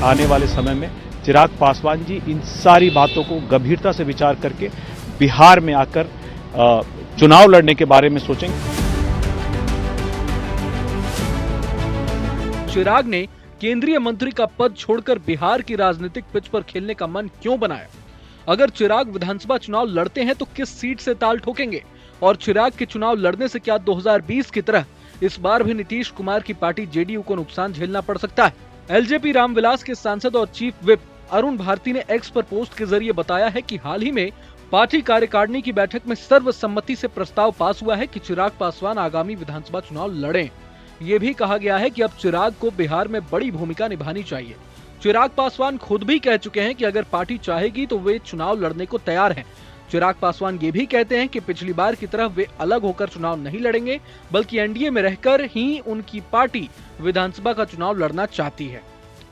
आने वाले समय में चिराग पासवान जी इन सारी बातों को गंभीरता से विचार करके बिहार में आकर चुनाव लड़ने के बारे में सोचेंगे। चिराग ने केंद्रीय मंत्री का पद छोड़कर बिहार की राजनीतिक पिच पर खेलने का मन क्यों बनाया? अगर चिराग विधानसभा चुनाव लड़ते हैं तो किस सीट से ताल ठोकेंगे? और चिराग के चुनाव लड़ने से क्या 2020 की तरह इस बार भी नीतीश कुमार की पार्टी जेडीयू को नुकसान झेलना पड़ सकता है? एलजेपी रामविलास के सांसद और चीफ व्हिप अरुण भारती ने एक्स पर पोस्ट के जरिए बताया है कि हाल ही में पार्टी कार्यकारिणी की बैठक में सर्वसम्मति से प्रस्ताव पास हुआ है कि चिराग पासवान आगामी विधानसभा चुनाव लड़ें। ये भी कहा गया है कि अब चिराग को बिहार में बड़ी भूमिका निभानी चाहिए। चिराग पासवान खुद भी कह चुके हैं कि अगर पार्टी चाहेगी तो वे चुनाव लड़ने को तैयार हैं। चिराग पासवान ये भी कहते हैं कि पिछली बार की तरह वे अलग होकर चुनाव नहीं लड़ेंगे, बल्कि एनडीए में रहकर ही उनकी पार्टी विधानसभा का चुनाव लड़ना चाहती है।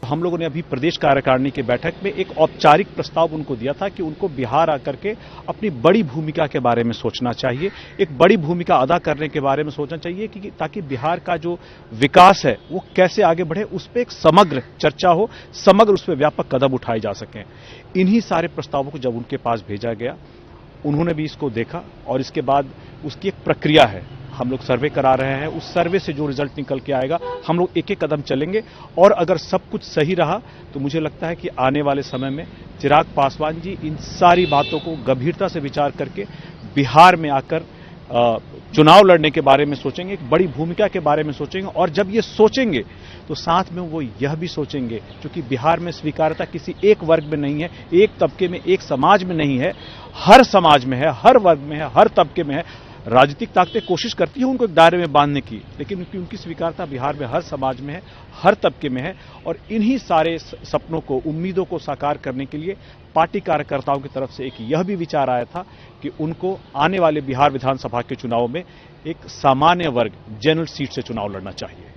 हम लोगों ने अभी प्रदेश कार्यकारिणी की बैठक में एक औपचारिक प्रस्ताव उनको दिया था कि उनको बिहार आकर के अपनी बड़ी भूमिका के बारे में सोचना चाहिए, एक बड़ी भूमिका अदा करने के बारे में सोचना चाहिए कि ताकि बिहार का जो विकास है वो कैसे आगे बढ़े, उस पर एक समग्र चर्चा हो, समग्र उस पर व्यापक कदम उठाए जा सकें। इन्हीं सारे प्रस्तावों को जब उनके पास भेजा गया, उन्होंने भी इसको देखा और इसके बाद उसकी एक प्रक्रिया है, हम लोग सर्वे करा रहे हैं। उस सर्वे से जो रिजल्ट निकल के आएगा हम लोग एक एक कदम चलेंगे और अगर सब कुछ सही रहा तो मुझे लगता है कि आने वाले समय में चिराग पासवान जी इन सारी बातों को गंभीरता से विचार करके बिहार में आकर चुनाव लड़ने के बारे में सोचेंगे, एक बड़ी भूमिका के बारे में सोचेंगे। और जब ये सोचेंगे तो साथ में वो यह भी सोचेंगे, क्योंकि बिहार में स्वीकार्यता किसी एक वर्ग में नहीं है, एक तबके में, एक समाज में नहीं है, हर समाज में है, हर वर्ग में है, हर तबके में है। राजनीतिक ताकतें कोशिश करती हैं उनको एक दायरे में बांधने की, लेकिन उनकी स्वीकार्यता बिहार में हर समाज में है, हर तबके में है। और इन्हीं सारे सपनों को, उम्मीदों को साकार करने के लिए पार्टी कार्यकर्ताओं की तरफ से एक यह भी विचार आया था कि उनको आने वाले बिहार विधानसभा के चुनाव में एक सामान्य वर्ग जनरल सीट से चुनाव लड़ना चाहिए।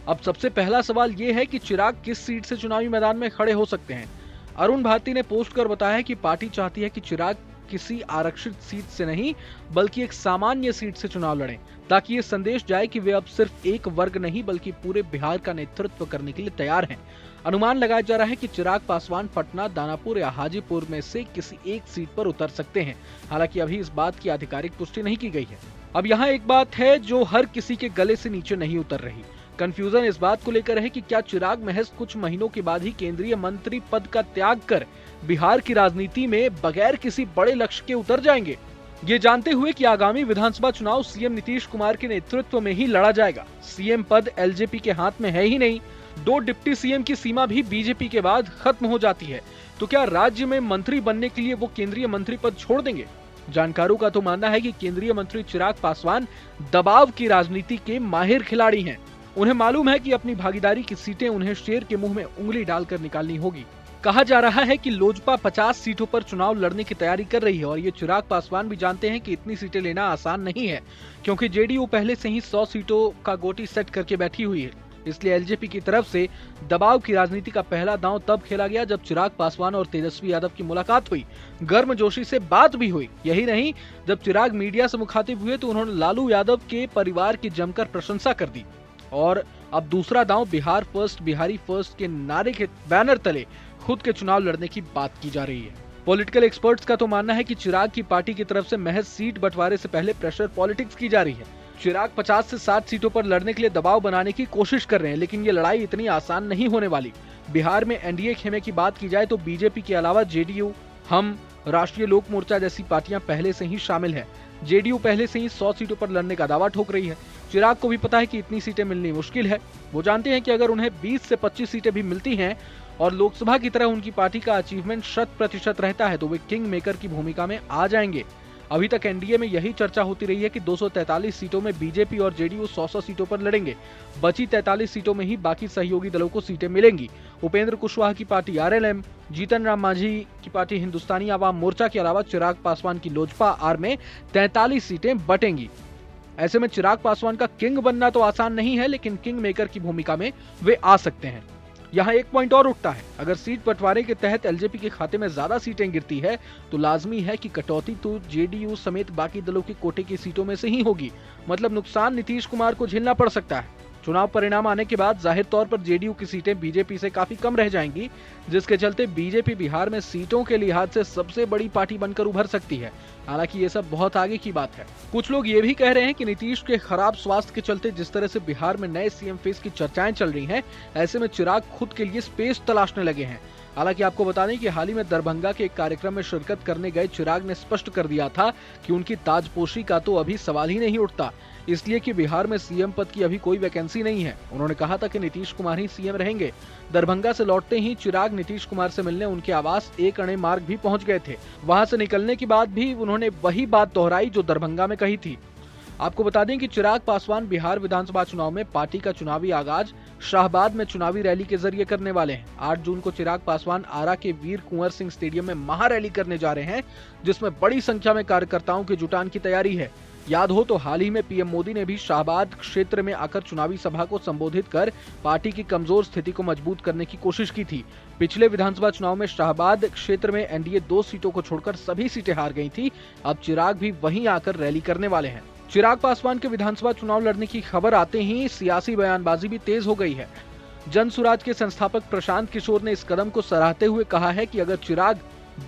अब सबसे पहला सवाल ये है कि चिराग किस सीट से चुनावी मैदान में खड़े हो सकते हैं? अरुण भारती ने पोस्ट कर बताया कि पार्टी चाहती है कि चिराग किसी आरक्षित सीट से नहीं बल्कि एक सामान्य सीट से चुनाव लड़ें, ताकि ये संदेश जाए कि वे अब सिर्फ एक वर्ग नहीं बल्कि पूरे बिहार का नेतृत्व करने के लिए तैयार हैं। अनुमान लगाया जा रहा है कि चिराग पासवान पटना, दानापुर या हाजीपुर में से किसी एक सीट पर उतर सकते हैं। हालांकि अभी इस बात की आधिकारिक पुष्टि नहीं की गई है। अब यहाँ एक बात है जो हर किसी के गले से नीचे नहीं उतर रही। कंफ्यूजन इस बात को लेकर है कि क्या चिराग महज कुछ महीनों के बाद ही केंद्रीय मंत्री पद का त्याग कर बिहार की राजनीति में बगैर किसी बड़े लक्ष्य के उतर जाएंगे, ये जानते हुए कि आगामी विधानसभा चुनाव सीएम नीतीश कुमार के नेतृत्व में ही लड़ा जाएगा। सीएम पद एलजेपी के हाथ में है ही नहीं, 2 डिप्टी सीएम की सीमा भी बीजेपी के बाद खत्म हो जाती है। तो क्या राज्य में मंत्री बनने के लिए वो केंद्रीय मंत्री पद छोड़ देंगे? जानकारों का तो मानना है कि केंद्रीय मंत्री चिराग पासवान दबाव की राजनीति के माहिर खिलाड़ी हैं। उन्हें मालूम है कि अपनी भागीदारी की सीटें उन्हें शेर के मुंह में उंगली डालकर निकालनी होगी। कहा जा रहा है कि लोजपा 50 सीटों पर चुनाव लड़ने की तैयारी कर रही है और ये चिराग पासवान भी जानते हैं कि इतनी सीटें लेना आसान नहीं है, क्योंकि जेडीयू पहले से ही 100 सीटों का गोटी सेट करके बैठी हुई है। इसलिए एलजेपी की तरफ से दबाव की राजनीति का पहला दांव तब खेला गया जब चिराग पासवान और तेजस्वी यादव की मुलाकात हुई, गर्मजोशी से बात भी हुई। यही नहीं, जब चिराग मीडिया से मुखातिब हुए तो उन्होंने लालू यादव के परिवार की जमकर प्रशंसा कर दी। और अब दूसरा दांव बिहार फर्स्ट, बिहारी फर्स्ट के नारे के बैनर तले खुद के चुनाव लड़ने की बात की जा रही है। पॉलिटिकल एक्सपर्ट्स का तो मानना है कि चिराग की पार्टी की तरफ से महज सीट बंटवारे से पहले प्रेशर पॉलिटिक्स की जा रही है। चिराग 50 से 60 सीटों पर लड़ने के लिए दबाव बनाने की कोशिश कर रहे हैं, लेकिन ये लड़ाई इतनी आसान नहीं होने वाली। बिहार में एनडीए खेमे की बात की जाए तो बीजेपी के अलावा जेडीयू, हम, राष्ट्रीय लोक मोर्चा जैसी पार्टियां पहले से ही शामिल है। जेडीयू पहले से ही 100 सीटों पर लड़ने का दावा ठोक रही है। चिराग को भी पता है कि इतनी सीटें मिलनी मुश्किल है। वो जानते हैं कि अगर उन्हें 20 से 25 सीटें भी मिलती हैं और लोकसभा की तरह उनकी पार्टी का अचीवमेंट 100% रहता है तो वे किंग मेकर की भूमिका में आ जाएंगे। अभी तक एनडीए में यही चर्चा होती रही है कि 243 सीटों में बीजेपी और जेडीयू 100 सीटों पर लड़ेंगे। बची 43 सीटों में ही बाकी सहयोगी दलों को सीटें मिलेंगी। उपेंद्र कुशवाहा की पार्टी आरएलएम, जीतन राम मांझी की पार्टी हिंदुस्तानी आवाम मोर्चा के अलावा चिराग पासवान की लोजपा आर में 43 सीटें बटेंगी। ऐसे में चिराग पासवान का किंग बनना तो आसान नहीं है, लेकिन किंग मेकर की भूमिका में वे आ सकते हैं। यहाँ एक पॉइंट और उठता है, अगर सीट बंटवारे के तहत एलजेपी के खाते में ज्यादा सीटें गिरती है तो लाजमी है कि कटौती तो जेडीयू समेत बाकी दलों के कोटे की सीटों में से ही होगी। मतलब नुकसान नीतीश कुमार को झेलना पड़ सकता है। चुनाव परिणाम आने के बाद जाहिर तौर पर जेडीयू की सीटें बीजेपी से काफी कम रह जाएंगी, जिसके चलते बीजेपी बिहार में सीटों के लिहाज से सबसे बड़ी पार्टी बनकर उभर सकती है। हालांकि ये सब बहुत आगे की बात है। कुछ लोग ये भी कह रहे हैं कि नीतीश के खराब स्वास्थ्य के चलते जिस तरह से बिहार में नए सीएम फेस की चर्चाएं चल रही हैं, ऐसे में चिराग खुद के लिए स्पेस तलाशने लगे हैं। हालांकि आपको बता दें कि हाल ही में दरभंगा के एक कार्यक्रम में शिरकत करने गए चिराग ने स्पष्ट कर दिया था कि उनकी ताजपोशी का तो अभी सवाल ही नहीं उठता, इसलिए कि बिहार में सीएम पद की अभी कोई वैकेंसी नहीं है। उन्होंने कहा था कि नीतीश कुमार ही सीएम रहेंगे। दरभंगा से लौटते ही चिराग नीतीश कुमार से मिलने उनके आवास एक अणे मार्ग भी पहुंच गए थे। वहां से निकलने के बाद भी उन्होंने वही बात दोहराई जो दरभंगा में कही थी। आपको बता दें कि चिराग पासवान बिहार विधानसभा चुनाव में पार्टी का चुनावी आगाज शाहबाद में चुनावी रैली के जरिए करने वाले हैं। 8 जून को चिराग पासवान आरा के वीर कुंवर सिंह स्टेडियम में महारैली करने जा रहे हैं, जिसमें बड़ी संख्या में कार्यकर्ताओं के जुटान की तैयारी है। याद हो तो हाल ही में पीएम मोदी ने भी शाहबाद क्षेत्र में आकर चुनावी सभा को संबोधित कर पार्टी की कमजोर स्थिति को मजबूत करने की कोशिश की थी। पिछले विधानसभा चुनाव में शाहबाद क्षेत्र में एनडीए 2 सीटों को छोड़कर सभी सीटें हार गई थी। अब चिराग भी वहीं आकर रैली करने वाले हैं। चिराग पासवान के विधानसभा चुनाव लड़ने की खबर आते ही सियासी बयानबाजी भी तेज हो गई है। जन सुराज के संस्थापक प्रशांत किशोर ने इस कदम को सराहते हुए कहा है कि अगर चिराग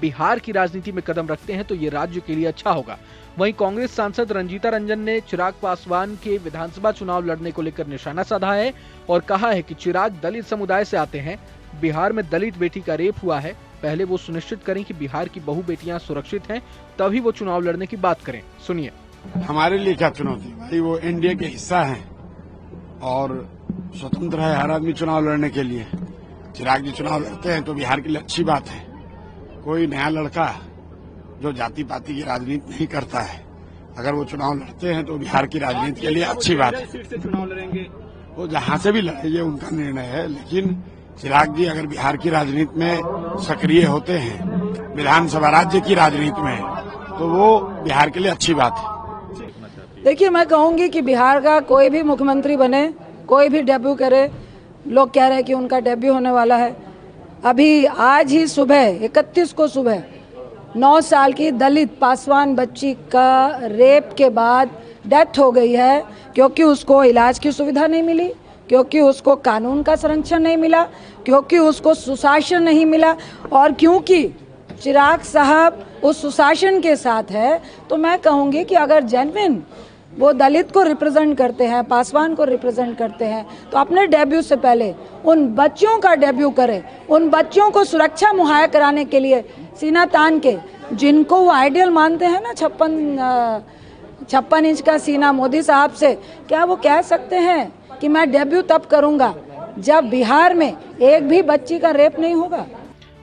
बिहार की राजनीति में कदम रखते हैं तो ये राज्य के लिए अच्छा होगा। वहीं कांग्रेस सांसद रंजीता रंजन ने चिराग पासवान के विधानसभा चुनाव लड़ने को लेकर निशाना साधा है और कहा है कि चिराग दलित समुदाय से आते हैं, बिहार में दलित बेटी का रेप हुआ है, पहले वो सुनिश्चित करें कि बिहार की बहु बेटियां सुरक्षित हैं, तभी वो चुनाव लड़ने की बात करें। सुनिए। हमारे लिए क्या चुनौती भाई, वो एनडीए के हिस्सा हैं और स्वतंत्र है हर आदमी चुनाव लड़ने के लिए। चिराग जी चुनाव लड़ते हैं तो बिहार के लिए अच्छी बात है। कोई नया लड़का जो जाति पाति की राजनीति नहीं करता है, अगर वो चुनाव लड़ते हैं तो बिहार की राजनीति के लिए अच्छी बात है। सीट से चुनाव लड़ेंगे, वो जहां से भी लड़ेंगे उनका निर्णय है, लेकिन चिराग जी अगर बिहार की राजनीति में सक्रिय होते हैं, विधानसभा राज्य की राजनीति में, तो वो बिहार के लिए अच्छी बात है। देखिए, मैं कहूंगी कि बिहार का कोई भी मुख्यमंत्री बने, कोई भी डेब्यू करे, लोग कह रहे हैं कि उनका डेब्यू होने वाला है। अभी आज ही सुबह 31 को सुबह 9 साल की दलित पासवान बच्ची का रेप के बाद डेथ हो गई है, क्योंकि उसको इलाज की सुविधा नहीं मिली, क्योंकि उसको कानून का संरक्षण नहीं मिला, क्योंकि उसको सुशासन नहीं मिला। और क्योंकि चिराग साहब उस सुशासन के साथ है, तो मैं कहूँगी कि अगर जेन्युइन वो दलित को रिप्रेजेंट करते हैं, पासवान को रिप्रेजेंट करते हैं, तो अपने डेब्यू से पहले उन बच्चों का डेब्यू करें, उन बच्चों को सुरक्षा मुहैया कराने के लिए सीना तान के, जिनको वो आइडियल मानते हैं ना, 56 इंच का सीना मोदी साहब से, क्या वो कह सकते हैं कि मैं डेब्यू तब करूंगा जब बिहार में एक भी बच्ची का रेप नहीं होगा?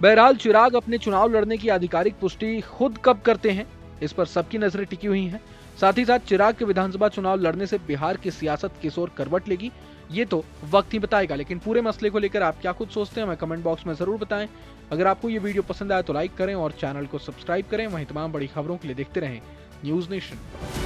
बहरहाल चिराग अपने चुनाव लड़ने की आधिकारिक पुष्टि खुद कब करते हैं, इस पर सबकी नजरें टिकी हुई हैं। साथ ही साथ चिराग के विधानसभा चुनाव लड़ने से बिहार की सियासत किस ओर करवट लेगी, ये तो वक्त ही बताएगा। लेकिन पूरे मसले को लेकर आप क्या कुछ सोचते हैं, हमें कमेंट बॉक्स में जरूर बताएं। अगर आपको ये वीडियो पसंद आए तो लाइक करें और चैनल को सब्सक्राइब करें। वहीं तमाम बड़ी खबरों के लिए देखते रहें न्यूज़ नेशन।